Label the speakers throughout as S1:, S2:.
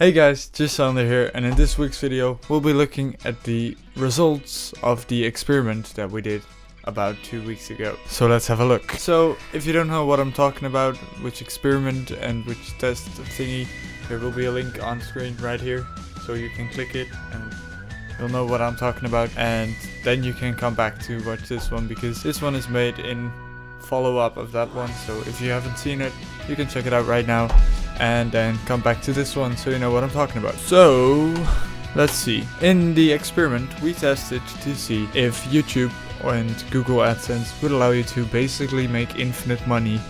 S1: Hey guys, just Sander here, and in this week's video we'll be looking at the results of the experiment that we did about 2 weeks ago. So let's have a look. So if you don't know what I'm talking about, which experiment and which test thingy, there will be a link on screen right here, so you can click it and you'll know what I'm talking about, and then you can come back to watch this one, because this one is made in follow-up of that one. So if you haven't seen it, you can check it out right now and then come back to this one so you know what I'm talking about. So let's see. In the experiment we tested to see if YouTube and Google AdSense would allow you to basically make infinite money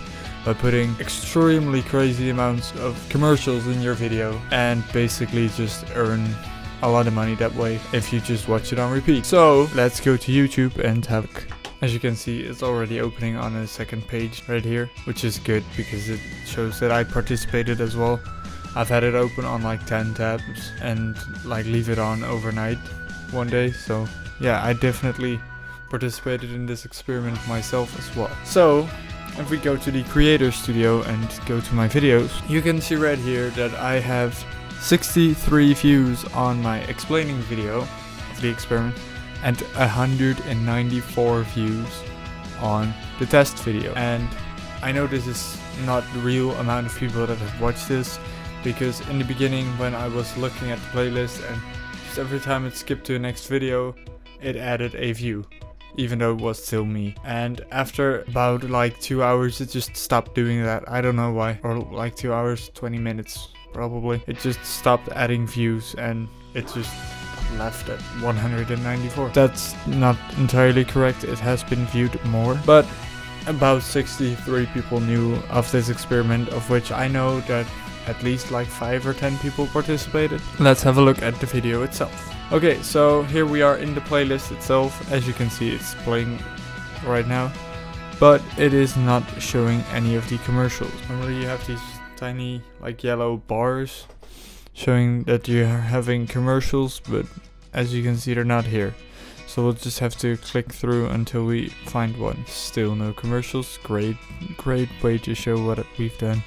S1: by putting extremely crazy amounts of commercials in your video and basically just earn a lot of money that way if you just watch it on repeat. So let's go to YouTube and have a look. As you can see, it's already opening on a second page right here, which is good because it shows that I participated as well. I've had it open on like 10 tabs and like leave it on overnight one day. So yeah, I definitely participated in this experiment myself as well. So if we go to the Creator Studio and go to my videos, you can see right here that I have 63 views on my explaining video of the experiment and 194 views on the test video. And I know this is not the real amount of people that have watched this, because in the beginning when I was looking at the playlist and just every time it skipped to the next video, it added a view, even though it was still me. And after about like 2 hours it just stopped doing that. I don't know why. Or like 2 hours, 20 minutes probably. It just stopped adding views and it just left at 194. That's not entirely correct. It has been viewed more, but about 63 people knew of this experiment, of which I know that at least like 5 or 10 people participated. Let's have a look at the video itself. Okay, so here we are in the playlist itself. As you can see, it's playing right now, but it is not showing any of the commercials. Normally you have these tiny like yellow bars showing that you're having commercials, but as you can see they're not here. So we'll just have to click through until we find one. Still no commercials. Great way to show what we've done.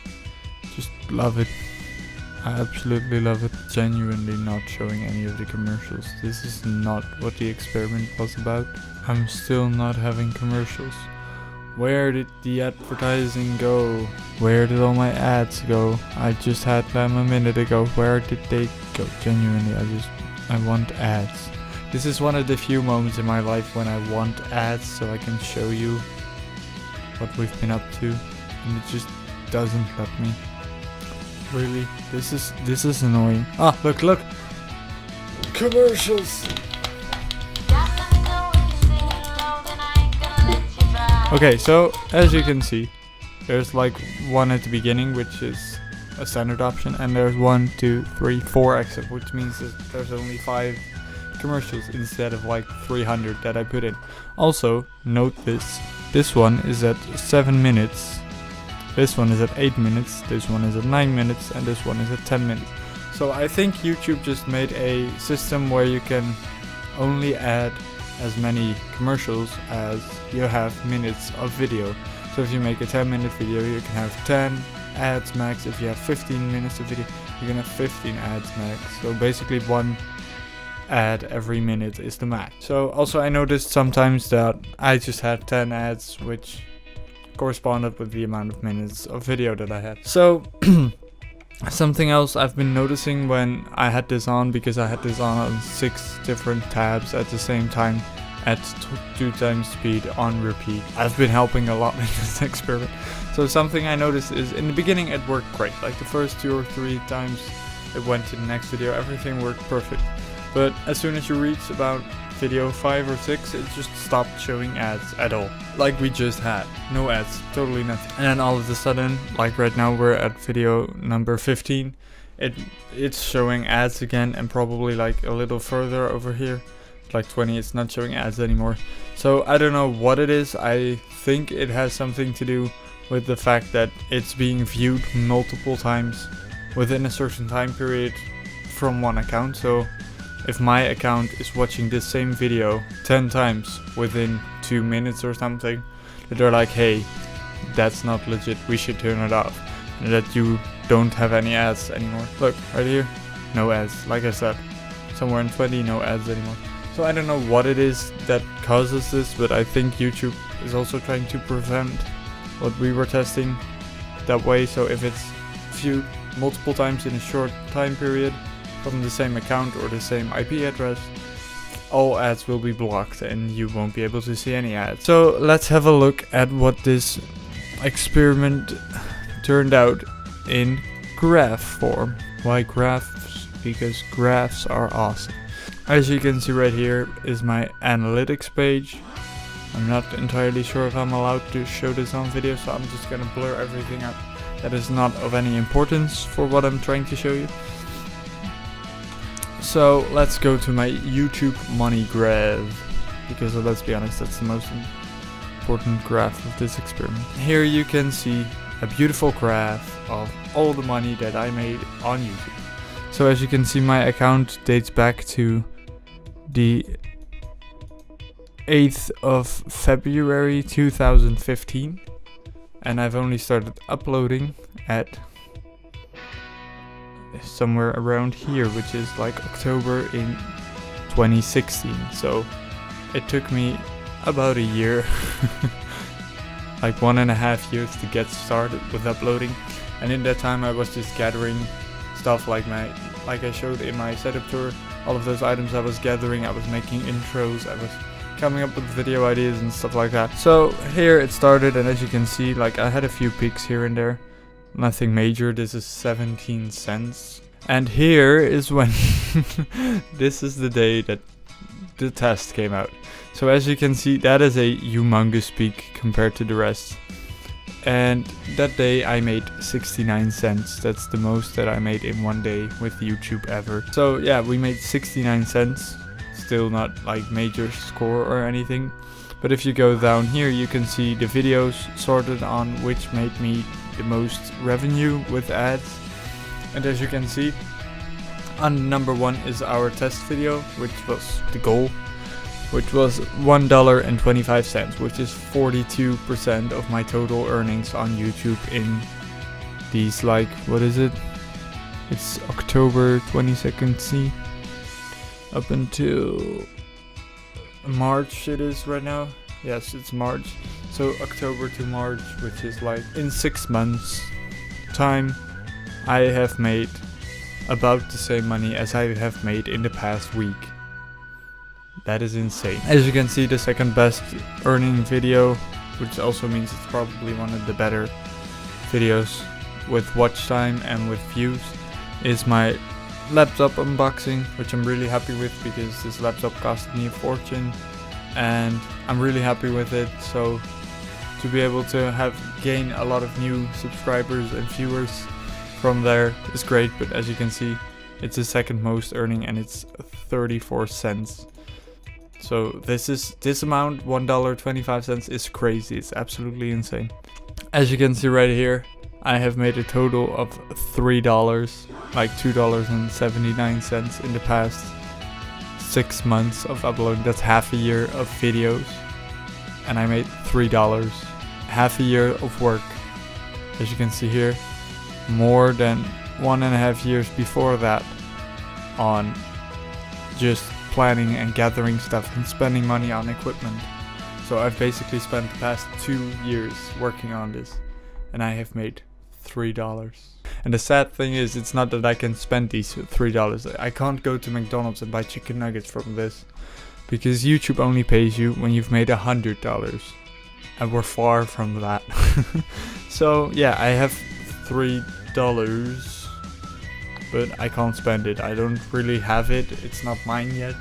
S1: Just love it. I absolutely love it. Genuinely not showing any of the commercials. This is not what the experiment was about. I'm still not having commercials. Where did the advertising go? Where did all my ads go? I just had them a minute ago. Where did they go? Genuinely, I want ads. This is one of the few moments in my life when I want ads so I can show you what we've been up to, and it just doesn't let me. Really? This is annoying. Ah, look! Commercials! Okay, so as you can see, there's like one at the beginning, which is a standard option, and there's 1, 2, 3, 4 exit, which means that there's only 5 commercials instead of like 300 that I put in. Also, note this one is at 7 minutes, this one is at 8 minutes, this one is at 9 minutes, and this one is at 10 minutes. So I think YouTube just made a system where you can only add as many commercials as you have minutes of video. So if you make a 10-minute video, you can have 10 ads max. If you have 15 minutes of video, you can have 15 ads max. So basically 1 ad every minute is the max. So also I noticed sometimes that I just had 10 ads, which corresponded with the amount of minutes of video that I had. So something else I've been noticing when I had this on, because I had this on 6 different tabs at the same time at 2 times speed on repeat. I've been helping a lot in this experiment. So something I noticed is in the beginning it worked great. Like the first 2 or 3 times it went to the next video, everything worked perfect. But as soon as you reach about video 5 or 6, it just stopped showing ads at all. Like we just had. No ads, totally nothing. And then all of a sudden, like right now we're at video number 15, it's showing ads again, and probably like a little further over here, like 20, it's not showing ads anymore. So I don't know what it is. I think it has something to do with the fact that it's being viewed multiple times within a certain time period from one account. So if my account is watching this same video 10 times within 2 minutes or something, they're like, hey, that's not legit, we should turn it off. And that you don't have any ads anymore. Look, right here, no ads. Like I said, somewhere in 20, no ads anymore. So I don't know what it is that causes this, but I think YouTube is also trying to prevent what we were testing that way. So if it's viewed multiple times in a short time period from the same account or the same IP address, all ads will be blocked and you won't be able to see any ads. So let's have a look at what this experiment turned out in graph form. Why graphs? Because graphs are awesome. As you can see right here is my analytics page. I'm not entirely sure if I'm allowed to show this on video, so I'm just gonna blur everything out that is not of any importance for what I'm trying to show you. So let's go to my YouTube money graph, because let's be honest, that's the most important graph of this experiment. Here you can see a beautiful graph of all the money that I made on YouTube. So as you can see, my account dates back to the 8th of February 2015, and I've only started uploading at somewhere around here, which is like October in 2016. So it took me about a year, like 1.5 years to get started with uploading. And in that time I was just gathering stuff like I showed in my setup tour. All of those items I was gathering, I was making intros, I was coming up with video ideas and stuff like that. So here it started, and as you can see, like I had a few peaks here and there. Nothing major. This is 17 cents. And here is when this is the day that the test came out. So as you can see, that is a humongous peak compared to the rest. And that day I made 69 cents. That's the most that I made in one day with YouTube ever. So yeah, we made 69 cents. Still not like major score or anything. But if you go down here, you can see the videos sorted on which made me the most revenue with ads. And as you can see, on number 1 is our test video, which was the goal, which was $1.25, which is 42% of my total earnings on YouTube in these, like, what is it? It's October 22nd, see? Up until March it is right now. Yes, it's March. So October to March, which is like in 6 months time, I have made about the same money as I have made in the past week. That is insane. As you can see, the second best earning video, which also means it's probably one of the better videos with watch time and with views, is my laptop unboxing, which I'm really happy with because this laptop cost me a fortune and I'm really happy with it. So to be able to gain a lot of new subscribers and viewers from there is great. But as you can see, it's the second most earning and it's 34 cents. So this amount, $1.25, is crazy. It's absolutely insane. As you can see right here, I have made a total of $3, like $2.79 in the past 6 months of uploading. That's half a year of videos, and I made $3, half a year of work. As you can see here, more than 1.5 years before that on just planning and gathering stuff and spending money on equipment. So I've basically spent the past 2 years working on this, and I have made $3. And the sad thing is, it's not that I can spend these $3. I can't go to McDonald's and buy chicken nuggets from this, because YouTube only pays you when you've made $100, and we're far from that. So yeah, I have $3, but I can't spend it. I don't really have it. It's not mine yet.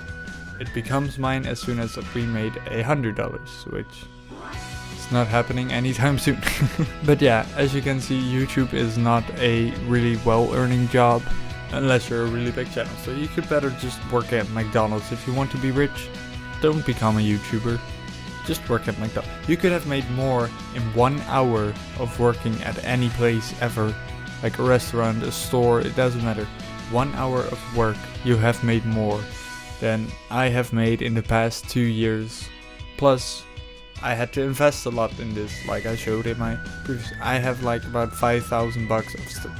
S1: It becomes mine as soon as we made $100, which is not happening anytime soon. But yeah, as you can see, YouTube is not a really well earning job unless you're a really big channel. So you could better just work at McDonald's. If you want to be rich, don't become a YouTuber. Just work at McDonald's. You could have made more in 1 hour of working at any place ever. Like a restaurant, a store, it doesn't matter. 1 hour of work, you have made more than I have made in the past 2 years. Plus, I had to invest a lot in this, like I showed in my previous. I have like about $5,000 of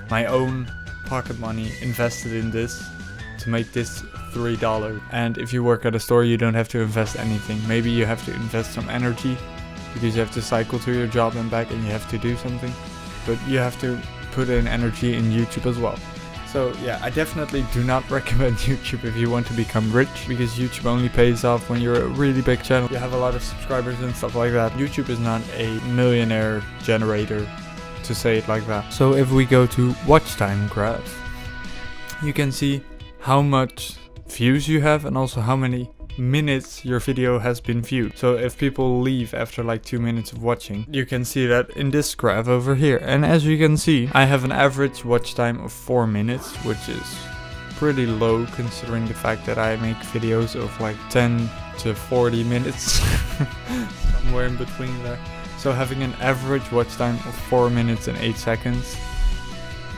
S1: my own pocket money invested in this to make this $3. And if you work at a store, you don't have to invest anything. Maybe you have to invest some energy because you have to cycle to your job and back and you have to do something, but you have to put in energy in YouTube as well. So yeah, I definitely do not recommend YouTube if you want to become rich, because YouTube only pays off when you're a really big channel, you have a lot of subscribers and stuff like that. YouTube is not a millionaire generator, to say it like that. So if we go to watch time graph, you can see how much views you have and also how many minutes your video has been viewed. So if people leave after like 2 minutes of watching, you can see that in this graph over here. And as you can see, I have an average watch time of 4 minutes, which is pretty low considering the fact that I make videos of like 10 to 40 minutes, somewhere in between there. So having an average watch time of 4 minutes and 8 seconds,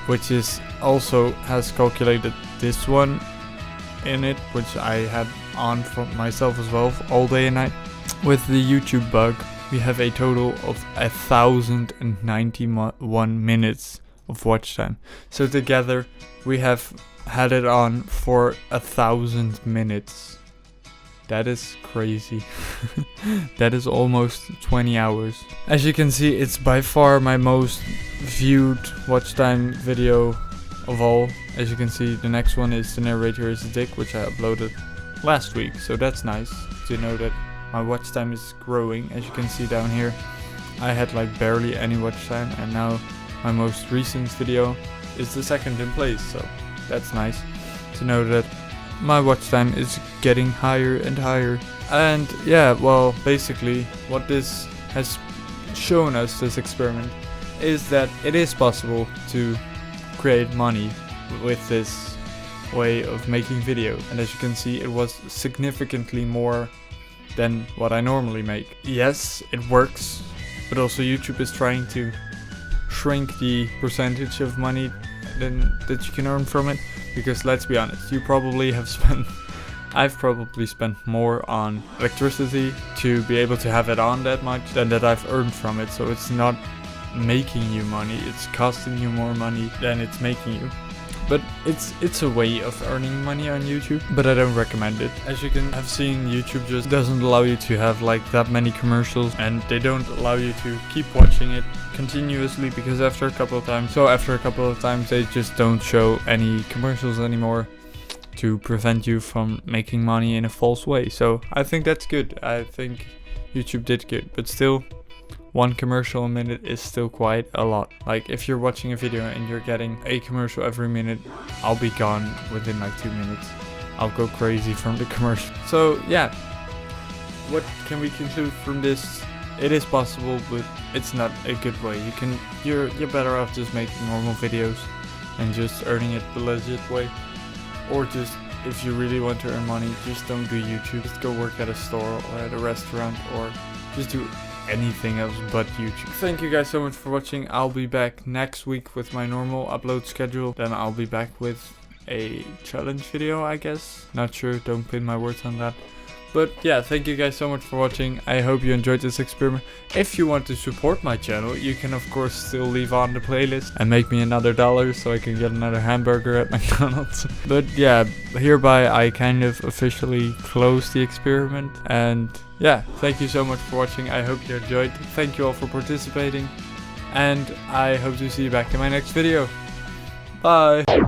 S1: which is also has calculated this one in it, which I had on for myself as well all day and night. With the YouTube bug, we have a total of 1,091 minutes of watch time. So together we have had it on for 1,000 minutes. That is crazy. That is almost 20 hours. As you can see, it's by far my most viewed watch time video of all. As you can see, the next one is The Narrator is a Dick, which I uploaded last week. So that's nice to know that my watch time is growing. As you can see down here, I had like barely any watch time, and now my most recent video is the second in place. So that's nice to know that my watch time is getting higher and higher. And yeah, well, basically what this has shown us, this experiment, is that it is possible to create money with this way of making video. And as you can see, it was significantly more than what I normally make. Yes, it works, but also YouTube is trying to shrink the percentage of money that you can earn from it, because let's be honest, I've probably spent more on electricity to be able to have it on that much than that I've earned from it. So it's not making you money, it's costing you more money than it's making you. But it's a way of earning money on YouTube, but I don't recommend it. As you can have seen, YouTube just doesn't allow you to have like that many commercials, and they don't allow you to keep watching it continuously, because after a couple of times they just don't show any commercials anymore to prevent you from making money in a false way. So I think that's good. I think YouTube did good, but still, one commercial a minute is still quite a lot. Like if you're watching a video and you're getting a commercial every minute, I'll be gone within like 2 minutes. I'll go crazy from the commercial. So yeah, what can we conclude from this? It is possible, but it's not a good way. You're better off just making normal videos and just earning it the legit way. Or just, if you really want to earn money, just don't do YouTube. Just go work at a store or at a restaurant, or just do anything else but YouTube. Thank you guys so much for watching. I'll be back next week with my normal upload schedule. Then I'll be back with a challenge video, I guess. Not sure, don't pin my words on that. But yeah, thank you guys so much for watching. I hope you enjoyed this experiment. If you want to support my channel, you can of course still leave on the playlist and make me another $1 so I can get another hamburger at McDonald's. But yeah, hereby I kind of officially close the experiment. And yeah, thank you so much for watching. I hope you enjoyed. Thank you all for participating. And I hope to see you back in my next video. Bye!